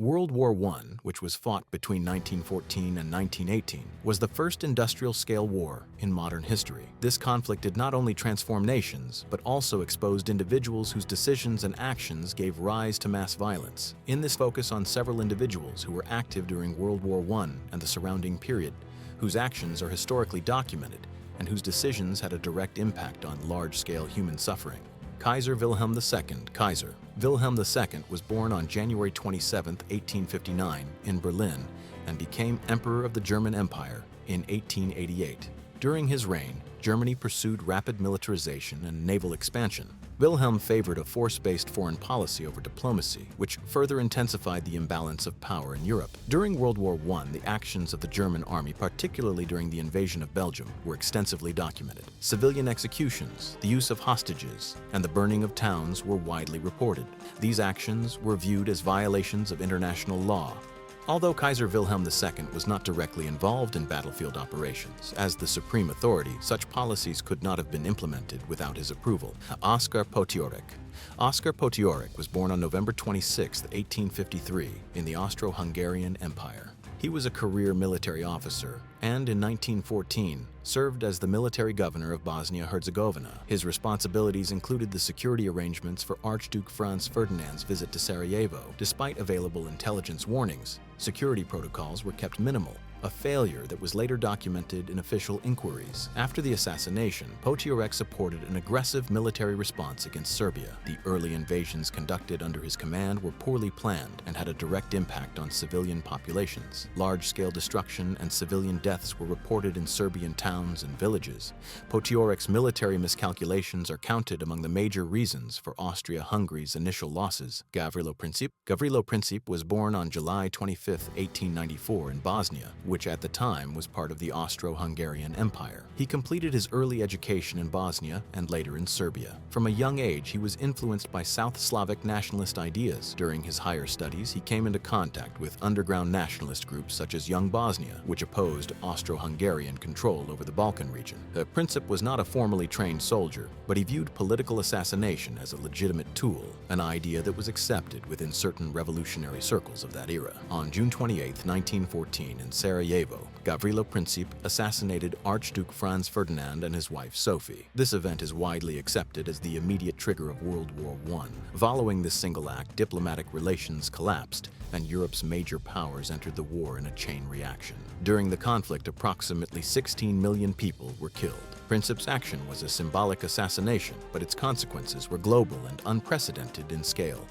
World War I, which was fought between 1914 and 1918, was the first industrial-scale war in modern history. This conflict did not only transform nations, but also exposed individuals whose decisions and actions gave rise to mass violence. In this focus on several individuals who were active during World War I and the surrounding period, whose actions are historically documented and whose decisions had a direct impact on large-scale human suffering. Kaiser Wilhelm II. Kaiser Wilhelm II was born on January 27, 1859, in Berlin and became Emperor of the German Empire in 1888. During his reign, Germany pursued rapid militarization and naval expansion. Wilhelm favored a force-based foreign policy over diplomacy, which further intensified the imbalance of power in Europe. During World War I, the actions of the German army, particularly during the invasion of Belgium, were extensively documented. Civilian executions, the use of hostages, and the burning of towns were widely reported. These actions were viewed as violations of international law. Although Kaiser Wilhelm II was not directly involved in battlefield operations, as the supreme authority, such policies could not have been implemented without his approval. Oskar Potiorek. Oskar Potiorek was born on November 26, 1853, in the Austro-Hungarian Empire. He was a career military officer and, in 1914, served as the military governor of Bosnia-Herzegovina. His responsibilities included the security arrangements for Archduke Franz Ferdinand's visit to Sarajevo. Despite available intelligence warnings, security protocols were kept minimal, a failure that was later documented in official inquiries. After the assassination, Potiorek supported an aggressive military response against Serbia. The early invasions conducted under his command were poorly planned and had a direct impact on civilian populations. Large-scale destruction and civilian deaths were reported in Serbian towns and villages. Potiorek's military miscalculations are counted among the major reasons for Austria-Hungary's initial losses. Gavrilo Princip was born on July 25, 1894 in Bosnia, which at the time was part of the Austro-Hungarian Empire. He completed his early education in Bosnia and later in Serbia. From a young age, he was influenced by South Slavic nationalist ideas. During his higher studies, he came into contact with underground nationalist groups such as Young Bosnia, which opposed Austro-Hungarian control over the Balkan region. Princip was not a formally trained soldier, but he viewed political assassination as a legitimate tool, an idea that was accepted within certain revolutionary circles of that era. On June 28, 1914, in Sarajevo, Gavrilo Princip assassinated Archduke Franz Ferdinand and his wife Sophie. This event is widely accepted as the immediate trigger of World War I. Following this single act, diplomatic relations collapsed, and Europe's major powers entered the war in a chain reaction. During the conflict, approximately 16 million people were killed. Princip's action was a symbolic assassination, but its consequences were global and unprecedented in scale.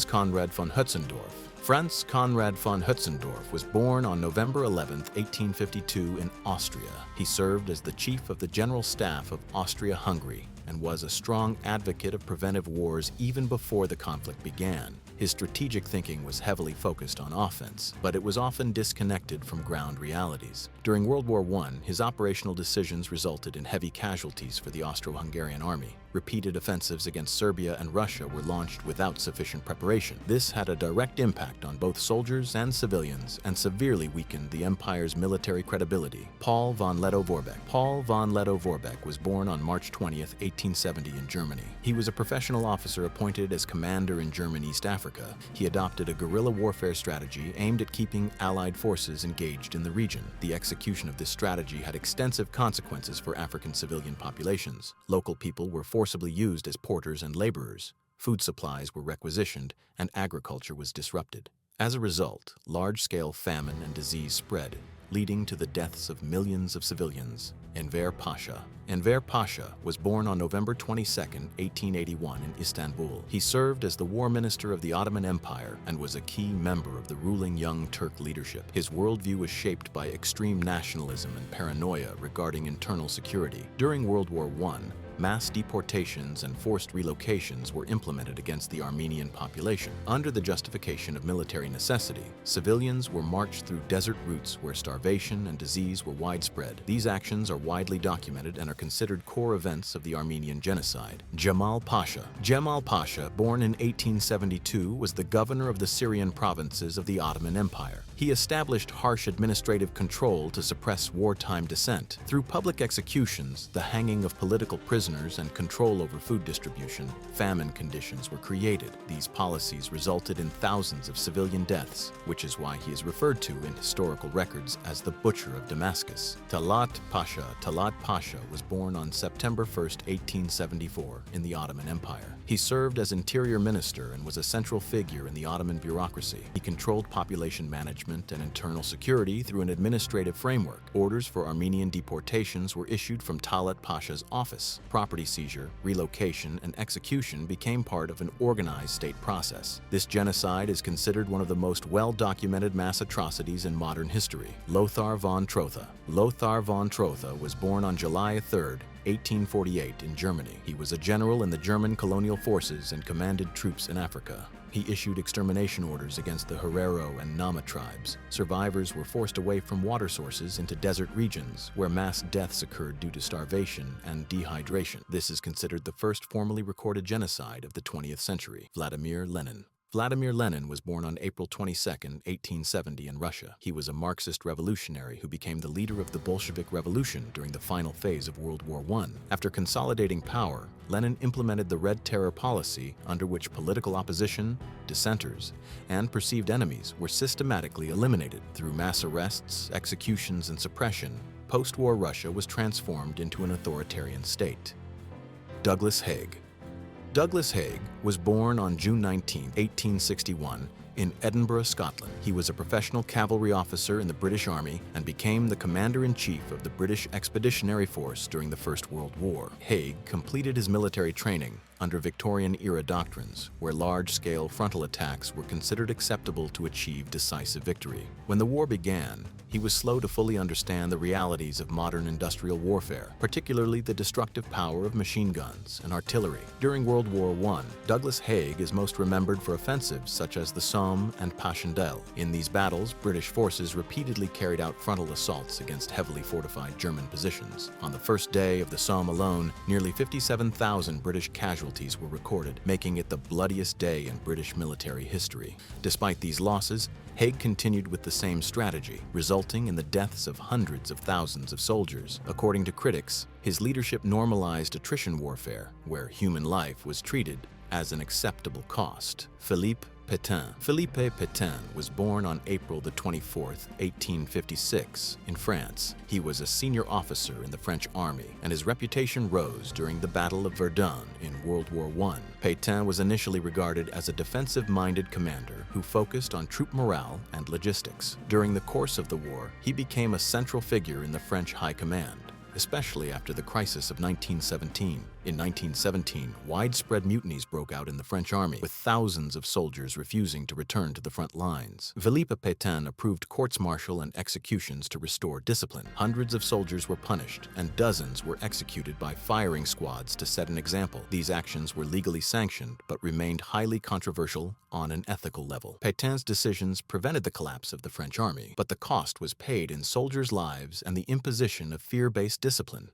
Conrad von Hötzendorf. Franz Conrad von Hötzendorf was born on November 11, 1852 in Austria. He served as the chief of the General Staff of Austria-Hungary and was a strong advocate of preventive wars even before the conflict began. His strategic thinking was heavily focused on offense, but it was often disconnected from ground realities. During World War I, his operational decisions resulted in heavy casualties for the Austro-Hungarian army. Repeated offensives against Serbia and Russia were launched without sufficient preparation. This had a direct impact on both soldiers and civilians and severely weakened the empire's military credibility. Paul von Lettow-Vorbeck. Paul von Lettow-Vorbeck was born on March 20, 1870 in Germany. He was a professional officer appointed as commander in German East Africa. He adopted a guerrilla warfare strategy aimed at keeping Allied forces engaged in the region. The execution of this strategy had extensive consequences for African civilian populations. Local people were forcibly used as porters and laborers. Food supplies were requisitioned, and agriculture was disrupted. As a result, large-scale famine and disease spread, leading to the deaths of millions of civilians. Enver Pasha. Enver Pasha was born on November 22, 1881 in Istanbul. He served as the war minister of the Ottoman Empire and was a key member of the ruling Young Turk leadership. His worldview was shaped by extreme nationalism and paranoia regarding internal security. During World War I, mass deportations and forced relocations were implemented against the Armenian population. Under the justification of military necessity, civilians were marched through desert routes where starvation and disease were widespread. These actions are widely documented and are considered core events of the Armenian genocide. Djemal Pasha. Djemal Pasha, born in 1872, was the governor of the Syrian provinces of the Ottoman Empire. He established harsh administrative control to suppress wartime dissent. Through public executions, the hanging of political prisoners, prisoners and control over food distribution, famine conditions were created. These policies resulted in thousands of civilian deaths, which is why he is referred to in historical records as the Butcher of Damascus. Talaat Pasha was born on September 1, 1874, in the Ottoman Empire. He served as interior minister and was a central figure in the Ottoman bureaucracy. He controlled population management and internal security through an administrative framework. Orders for Armenian deportations were issued from Talaat Pasha's office. Property seizure, relocation, and execution became part of an organized state process. This genocide is considered one of the most well-documented mass atrocities in modern history. Lothar von Trotha. Lothar von Trotha was born on July 3, 1848 in Germany. He was a general in the German colonial forces and commanded troops in Africa. He issued extermination orders against the Herero and Nama tribes. Survivors were forced away from water sources into desert regions, where mass deaths occurred due to starvation and dehydration. This is considered the first formally recorded genocide of the 20th century. Vladimir Lenin. Vladimir Lenin was born on April 22, 1870 in Russia. He was a Marxist revolutionary who became the leader of the Bolshevik Revolution during the final phase of World War I. After consolidating power, Lenin implemented the Red Terror policy, under which political opposition, dissenters, and perceived enemies were systematically eliminated. Through mass arrests, executions, and suppression, post-war Russia was transformed into an authoritarian state. Douglas Haig. Douglas Haig was born on June 19, 1861, in Edinburgh, Scotland. He was a professional cavalry officer in the British Army and became the commander-in-chief of the British Expeditionary Force during the First World War. Haig completed his military training under Victorian-era doctrines, where large-scale frontal attacks were considered acceptable to achieve decisive victory. When the war began, he was slow to fully understand the realities of modern industrial warfare, particularly the destructive power of machine guns and artillery. During World War I, Douglas Haig is most remembered for offensives such as the Somme and Passchendaele. In these battles, British forces repeatedly carried out frontal assaults against heavily fortified German positions. On the first day of the Somme alone, nearly 57,000 British casualties were recorded, making it the bloodiest day in British military history. Despite these losses, Haig continued with the same strategy, resulting in the deaths of hundreds of thousands of soldiers. According to critics, his leadership normalized attrition warfare, where human life was treated as an acceptable cost. Philippe Pétain. Philippe Pétain was born on April 24, 1856, in France. He was a senior officer in the French army, and his reputation rose during the Battle of Verdun in World War I. Pétain was initially regarded as a defensive-minded commander who focused on troop morale and logistics. During the course of the war, he became a central figure in the French High Command, especially after the crisis of 1917. In 1917, widespread mutinies broke out in the French army, with thousands of soldiers refusing to return to the front lines. Philippe Pétain approved courts-martial and executions to restore discipline. Hundreds of soldiers were punished, and dozens were executed by firing squads to set an example. These actions were legally sanctioned, but remained highly controversial on an ethical level. Pétain's decisions prevented the collapse of the French army, but the cost was paid in soldiers' lives and the imposition of fear-based discipline.